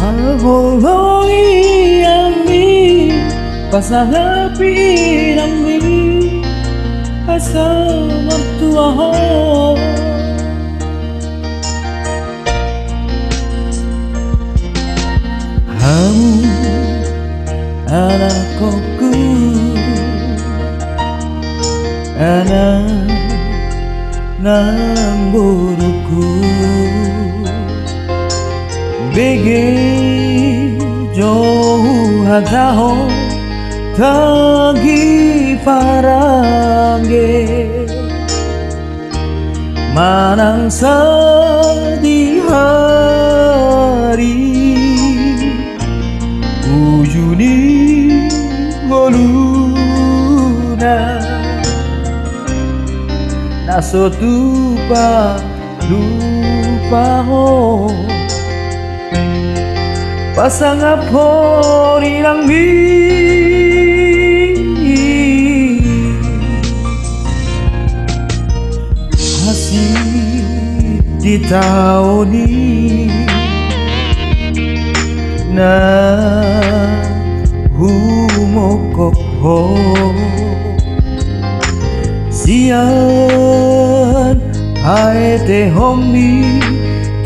Holongi ami pasalapi nami asa mertua ho kamu anak koku anak nang buruku bege jauh hataho tagi parange manang sedih hari ujuni goluna naso tupa lupa ho pasang apori lang mi hasib di tahun ini na humokok ho sian hai te homi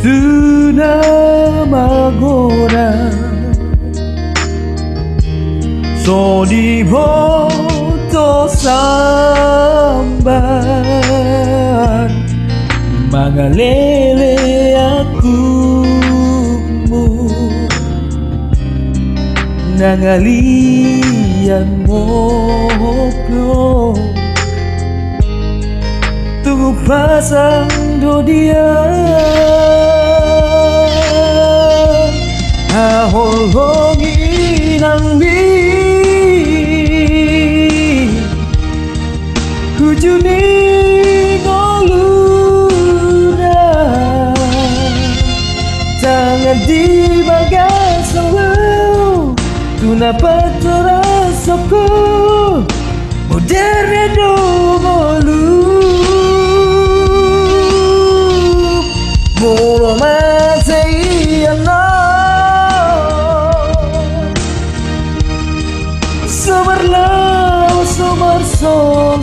tuna magora so di boto sambar mangalele aku mu nangalian moklo tunggu pasang do dia holongi nang bi hujuni goluna jangan dibagas selalu tuna patorasoko moderne do molu molo matei ana Somarson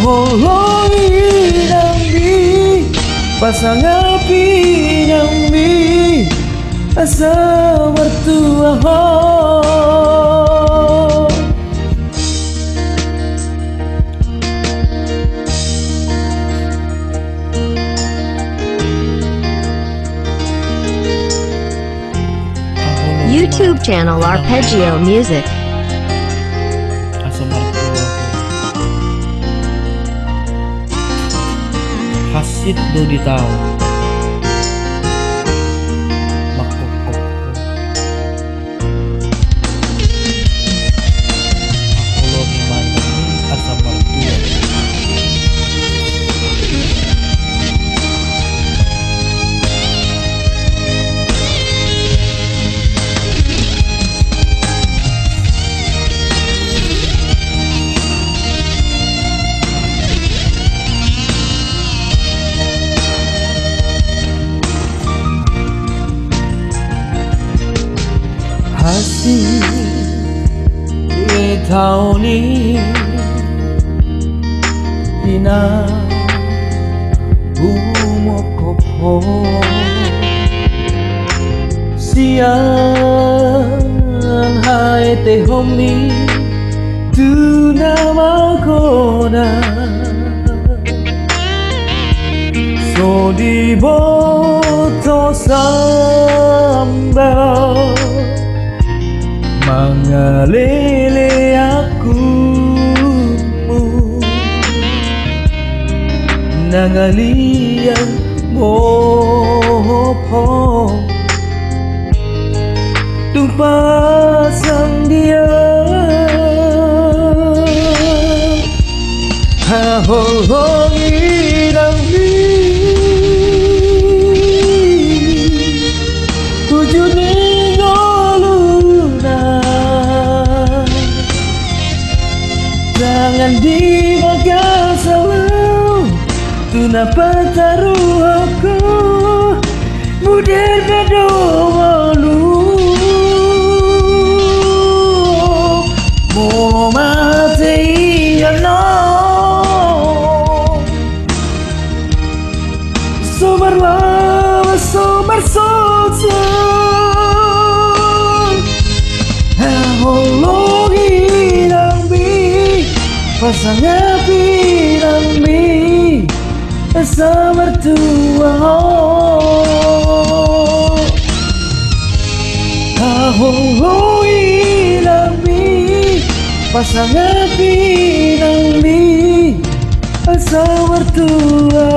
holongi nami pasang api nami asa mertua ho YouTube channel Arpeggio Music. asa mertua ho hasid do di tao makokok holongi mani asa mertua hasib di tahun ini hina umokok ho siang hai te homi tuna magona so di boto sambal mangalele aku mu nangalian moho tung pasang dia holongi nami ujuni jangan dibagas selalu tuna pataruh aku Mudir bedomalu Mo mati no Sobar lava, sobar sosa Hologi nambi Pasangnya pinambi Sabar tua Hologi nambi Pasangnya pinambi Sabar tua